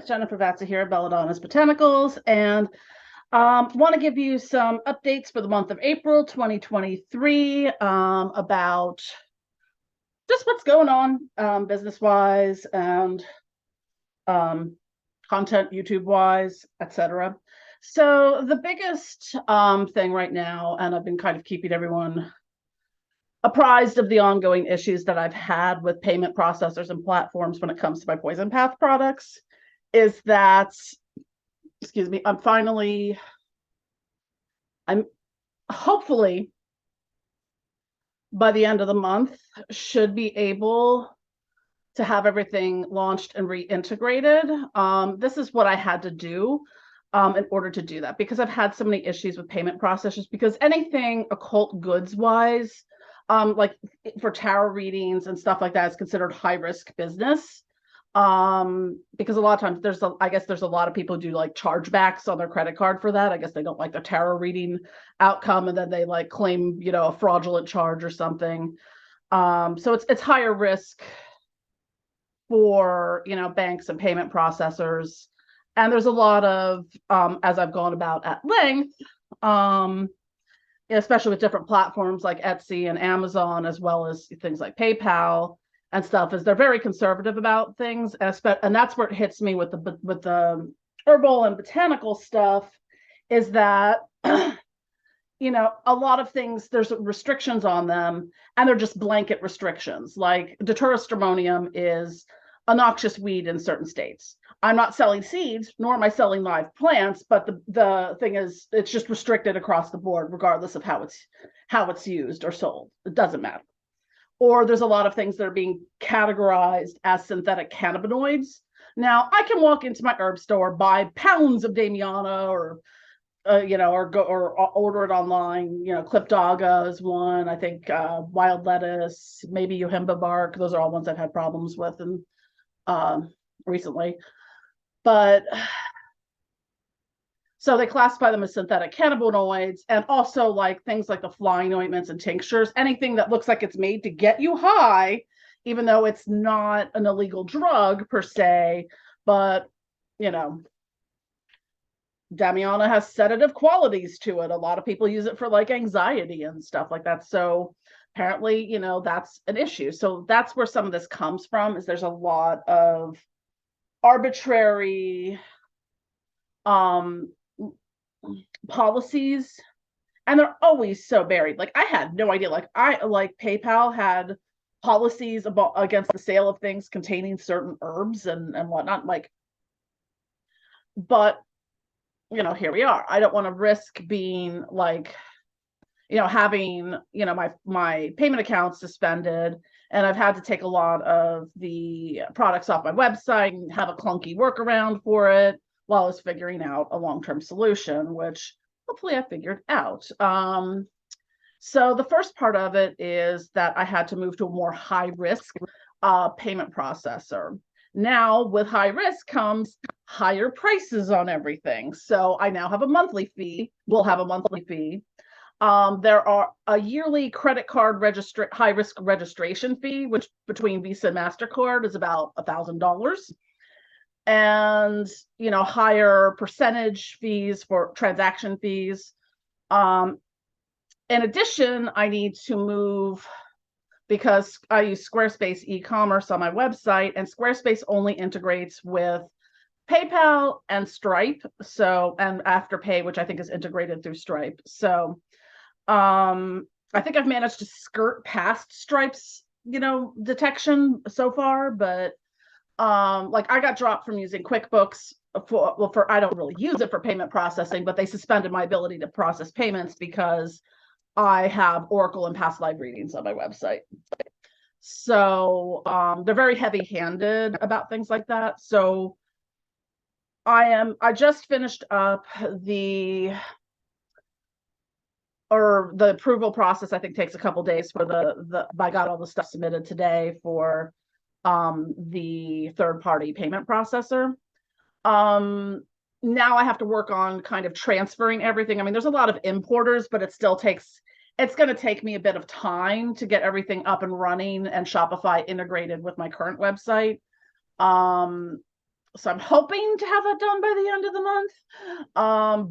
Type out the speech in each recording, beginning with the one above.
Jennifer Vatsa here at Belladonna's Botanicals, and want to give you some updates for the month of April 2023 about just what's going on business-wise and content YouTube-wise, etc. So the biggest thing right now, and I've been kind of keeping everyone apprised of the ongoing issues that I've had with payment processors and platforms when it comes to my Poison Path products, is that, excuse me, I'm hopefully by the end of the month should be able to have everything launched and reintegrated. This is what I had to do in order to do that, because I've had so many issues with payment processors, because anything occult goods wise, like for tarot readings and stuff like that, is considered high risk business. Because a lot of times I guess there's a lot of people who do like chargebacks on their credit card for that. I guess they don't like their tarot reading outcome, and then they like claim, a fraudulent charge or something. So it's higher risk for, banks and payment processors. And there's a lot of, as I've gone about at length, especially with different platforms like Etsy and Amazon, as well as things like PayPal and stuff, is they're very conservative about things, and that's where it hits me with the herbal and botanical stuff, is that a lot of things, there's restrictions on them, and they're just blanket restrictions. Like Datura stramonium is a noxious weed in certain states. I'm not selling seeds, nor am I selling live plants, but the thing is, it's just restricted across the board, regardless of how it's used or sold. It doesn't matter. Or there's a lot of things that are being categorized as synthetic cannabinoids. Now, I can walk into my herb store, buy pounds of Damiana, or order it online. Clipdaga is one. I think wild lettuce, maybe yohimba bark. Those are all ones I've had problems with and recently. But so they classify them as synthetic cannabinoids, and also like things like the flying ointments and tinctures, anything that looks like it's made to get you high, even though it's not an illegal drug per se. But Damiana has sedative qualities to it. A lot of people use it for like anxiety and stuff like that. So apparently, that's an issue. So that's where some of this comes from, is there's a lot of arbitrary policies, and they're always so buried. Like I had no idea. Like PayPal had policies against the sale of things containing certain herbs and whatnot. But here we are. I don't want to risk being like, having my payment account suspended, and I've had to take a lot of the products off my website and have a clunky workaround for it while I was figuring out a long-term solution, which hopefully I figured out. So the first part of it is that I had to move to a more high-risk payment processor. Now, with high risk comes higher prices on everything. So I now have a monthly fee. We'll have a monthly fee. There are a yearly credit card high-risk registration fee, which between Visa and MasterCard is about $1,000. And, higher percentage fees for transaction fees. In addition, I need to move, because I use Squarespace e-commerce on my website, and Squarespace only integrates with PayPal and Stripe, and Afterpay, which I think is integrated through Stripe. So I think I've managed to skirt past Stripe's, detection so far, but like I got dropped from using QuickBooks for I don't really use it for payment processing, but they suspended my ability to process payments because I have Oracle and past live readings on my website. So they're very heavy-handed about things like that. So I just finished up the approval process. I think takes a couple days for I got all the stuff submitted today for the third-party payment processor. Now I have to work on kind of transferring everything. I mean, there's a lot of importers, but it's going to take me a bit of time to get everything up and running and Shopify integrated with my current website. So I'm hoping to have that done by the end of the month,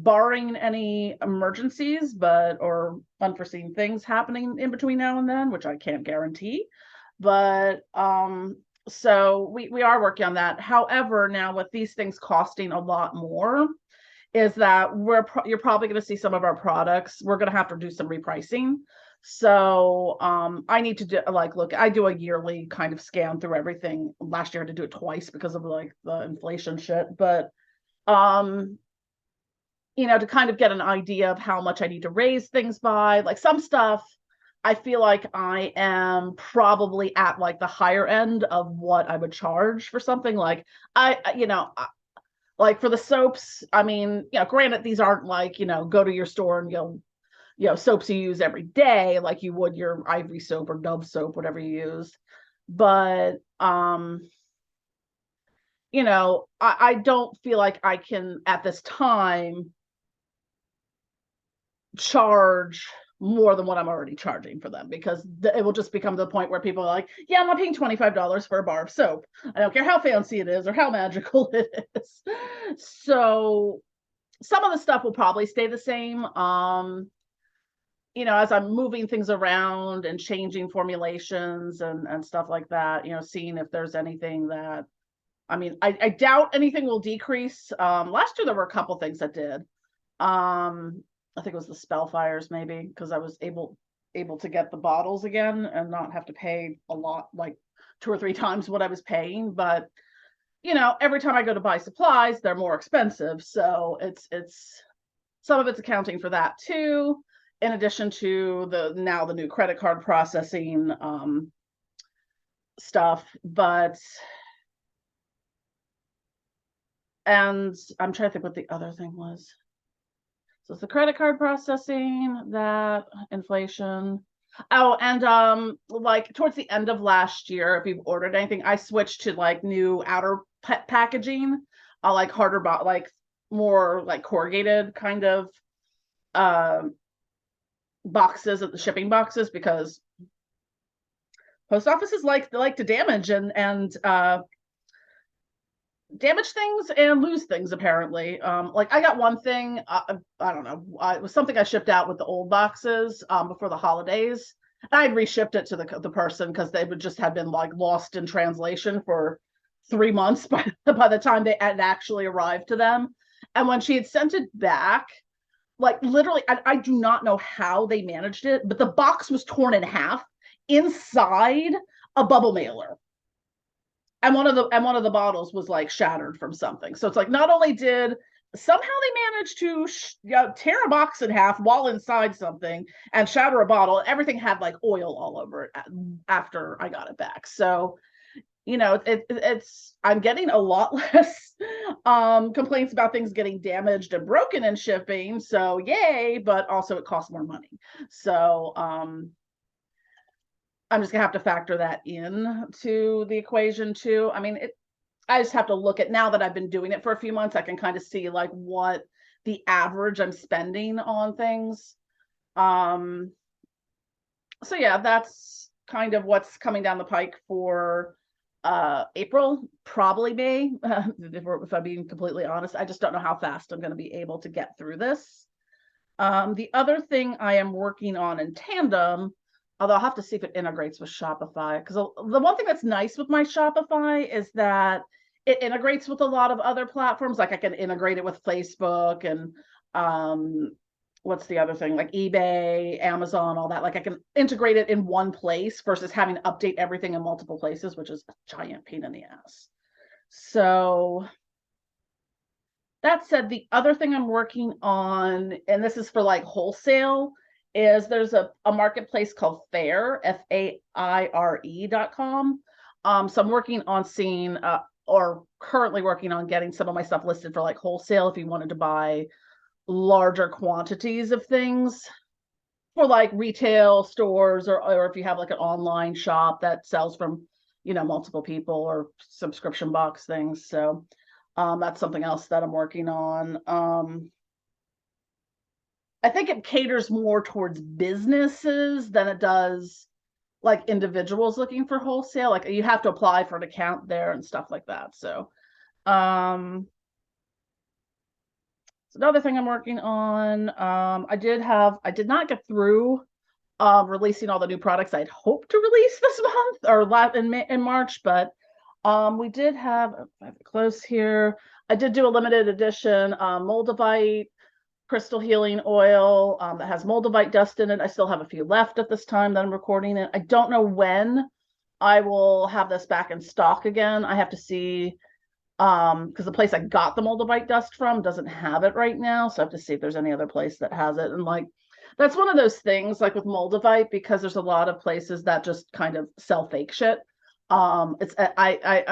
barring any emergencies, or unforeseen things happening in between now and then, which I can't guarantee. But so we are working on that. However, now with these things costing a lot more, is that you're probably going to see some of our products. We're going to have to do some repricing. So I need to do look, I do a yearly kind of scan through everything. Last year I had to do it twice because of like the inflation shit. But to kind of get an idea of how much I need to raise things by. Like some stuff, I feel like I am probably at like the higher end of what I would charge for something. Like like for the soaps, I mean, granted, these aren't like, go to your store and soaps you use every day, like you would your Ivory soap or Dove soap, whatever you use. But, I don't feel like I can at this time charge more than what I'm already charging for them, because it will just become the point where people are like, yeah, I'm not paying $25 for a bar of soap. I don't care how fancy it is or how magical it is. So some of the stuff will probably stay the same. As I'm moving things around and changing formulations and stuff like that, seeing if there's anything that, I mean, I doubt anything will decrease. Last year there were a couple things that did. I think it was the Spellfires, maybe, because I was able to get the bottles again and not have to pay a lot, like 2 or 3 times what I was paying. But every time I go to buy supplies, they're more expensive. So it's some of it's accounting for that too, in addition to the new credit card processing stuff. And I'm trying to think what the other thing was. So it's the credit card processing, that inflation. Oh, and like towards the end of last year, if you've ordered anything, I switched to like new outer packaging, like harder, like more like corrugated kind of boxes, of the shipping boxes, because post offices like to damage and damage things and lose things, apparently. Like I got one thing, I don't know, it was something I shipped out with the old boxes before the holidays. I'd reshipped it to the person because they would just have been like lost in translation for 3 months by the time they had actually arrived to them. And when she had sent it back, like literally, I do not know how they managed it, but the box was torn in half inside a bubble mailer. And one of the bottles was like shattered from something. So it's like, not only did somehow they managed to tear a box in half while inside something and shatter a bottle, everything had like oil all over it after I got it back. So it's I'm getting a lot less complaints about things getting damaged and broken in shipping. So yay, but also it costs more money. So I'm just gonna have to factor that in to the equation too. I mean, I just have to look at, now that I've been doing it for a few months, I can kind of see like what the average I'm spending on things. So yeah, that's kind of what's coming down the pike for April, probably May, if I'm being completely honest. I just don't know how fast I'm going to be able to get through this. The other thing I am working on in tandem, although I'll have to see if it integrates with Shopify, because the one thing that's nice with my Shopify is that it integrates with a lot of other platforms. Like I can integrate it with Facebook and what's the other thing, like eBay, Amazon, all that. Like I can integrate it in one place versus having to update everything in multiple places, which is a giant pain in the ass. So that said, the other thing I'm working on, and this is for like wholesale, is there's a marketplace called Faire, FAIRE.com. So I'm working on seeing, or currently working on getting some of my stuff listed for like wholesale if you wanted to buy larger quantities of things for like retail stores, or if you have like an online shop that sells from, multiple people, or subscription box things. So that's something else that I'm working on. I think it caters more towards businesses than it does like individuals looking for wholesale. Like you have to apply for an account there and stuff like that. So It's another thing I'm working on. I did not get through releasing all the new products I'd hoped to release this month or in March, but we did have, I have it close here. I did do a limited edition Moldavite crystal healing oil that has Moldavite dust in it. I still have a few left at this time that I'm recording it. I don't know when I will have this back in stock again. I have to see, because the place I got the Moldavite dust from doesn't have it right now. So I have to see if there's any other place that has it. And like, that's one of those things like with Moldavite, because there's a lot of places that just kind of sell fake shit. I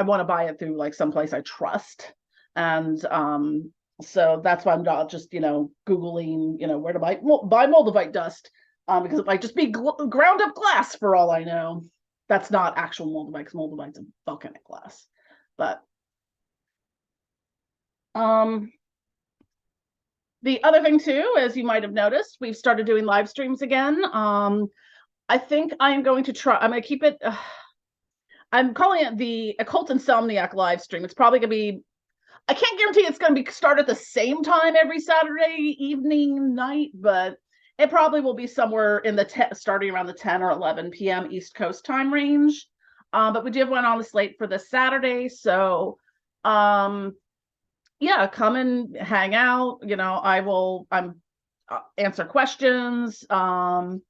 want to buy it through like someplace I trust. And so that's why I'm not just, Googling, where to buy Moldavite dust, because it might just be ground up glass for all I know. That's not actual Moldavite, because Moldavite's a volcanic glass. But the other thing too, as you might have noticed, we've started doing live streams again. I think I'm going to keep it, I'm calling it the Occult Insomniac Livestream. It's probably going to be, I can't guarantee it's going to start at the same time every Saturday evening, night, but it probably will be somewhere in the starting around the 10 or 11 p.m. East Coast time range. But we do have one on the slate for this Saturday. So, yeah, come and hang out. I'll answer questions. I'll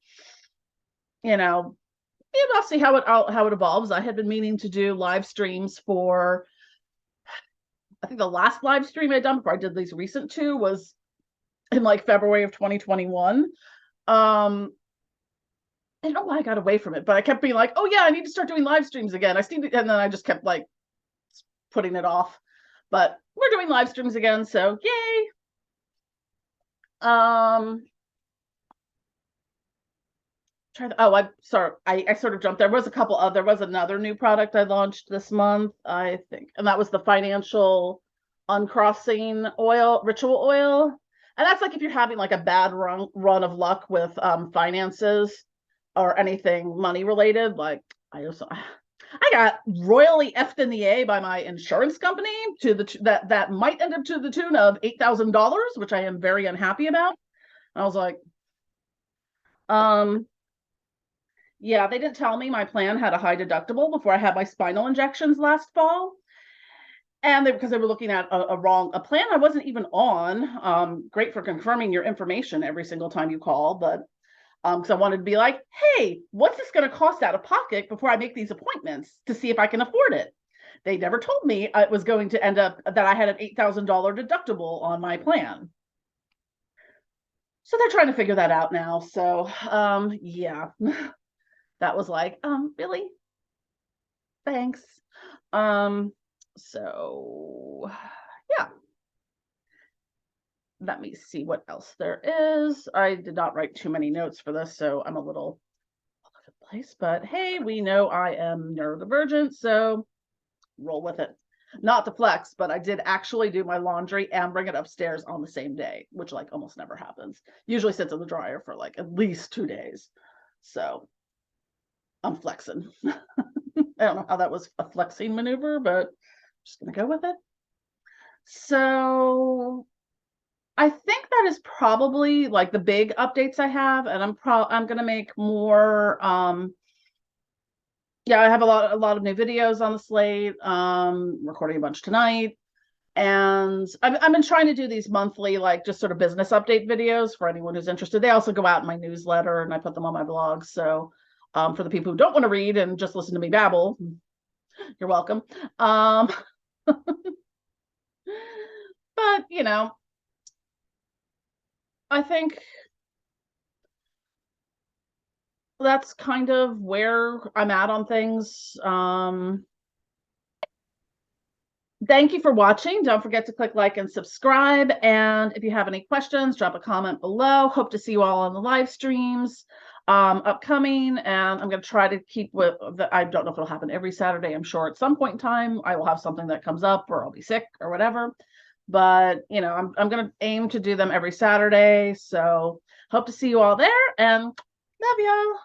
see how it evolves. I had been meaning to do live streams for, I think the last live stream I'd done before I did these recent two was in like February of 2021. I don't know why I got away from it, but I kept being like, oh yeah, I need to start doing live streams again. And then I just kept like putting it off. But we're doing live streams again, so yay. I sort of jumped. There was another new product I launched this month, I think, and that was the financial uncrossing ritual oil. And that's like if you're having like a bad run of luck with finances or anything money related. Like I got royally effed in the A by my insurance company that might end up to the tune of $8,000, which I am very unhappy about. I was like, yeah, they didn't tell me my plan had a high deductible before I had my spinal injections last fall. And because they were looking at a plan I wasn't even on. Great for confirming your information every single time you call, but because I wanted to be like, hey, what's this going to cost out of pocket before I make these appointments to see if I can afford it? They never told me it was going to end up that I had an $8,000 deductible on my plan. So they're trying to figure that out now. So yeah, that was like, really? Thanks. So yeah. Let me see what else there is. I did not write too many notes for this, so I'm a little all over the place, but hey, we know I am neurodivergent, so roll with it. Not to flex, but I did actually do my laundry and bring it upstairs on the same day, which like almost never happens. Usually sits in the dryer for like at least 2 days. So I'm flexing. I don't know how that was a flexing maneuver, but I'm just gonna go with it. So I think that is probably like the big updates I have, and I'm gonna make more. Yeah, I have a lot of new videos on the slate. Recording a bunch tonight, and I've been trying to do these monthly, like just sort of business update videos for anyone who's interested. They also go out in my newsletter, and I put them on my blog. So, for the people who don't want to read and just listen to me babble, you're welcome. But I think that's kind of where I'm at on things. Thank you for watching. Don't forget to click like and subscribe. And if you have any questions, drop a comment below. Hope to see you all on the live streams upcoming. And I'm going to try to keep with I don't know if it'll happen every Saturday. I'm sure at some point in time I will have something that comes up, or I'll be sick or whatever. But I'm going to aim to do them every Saturday. So hope to see you all there, and love y'all.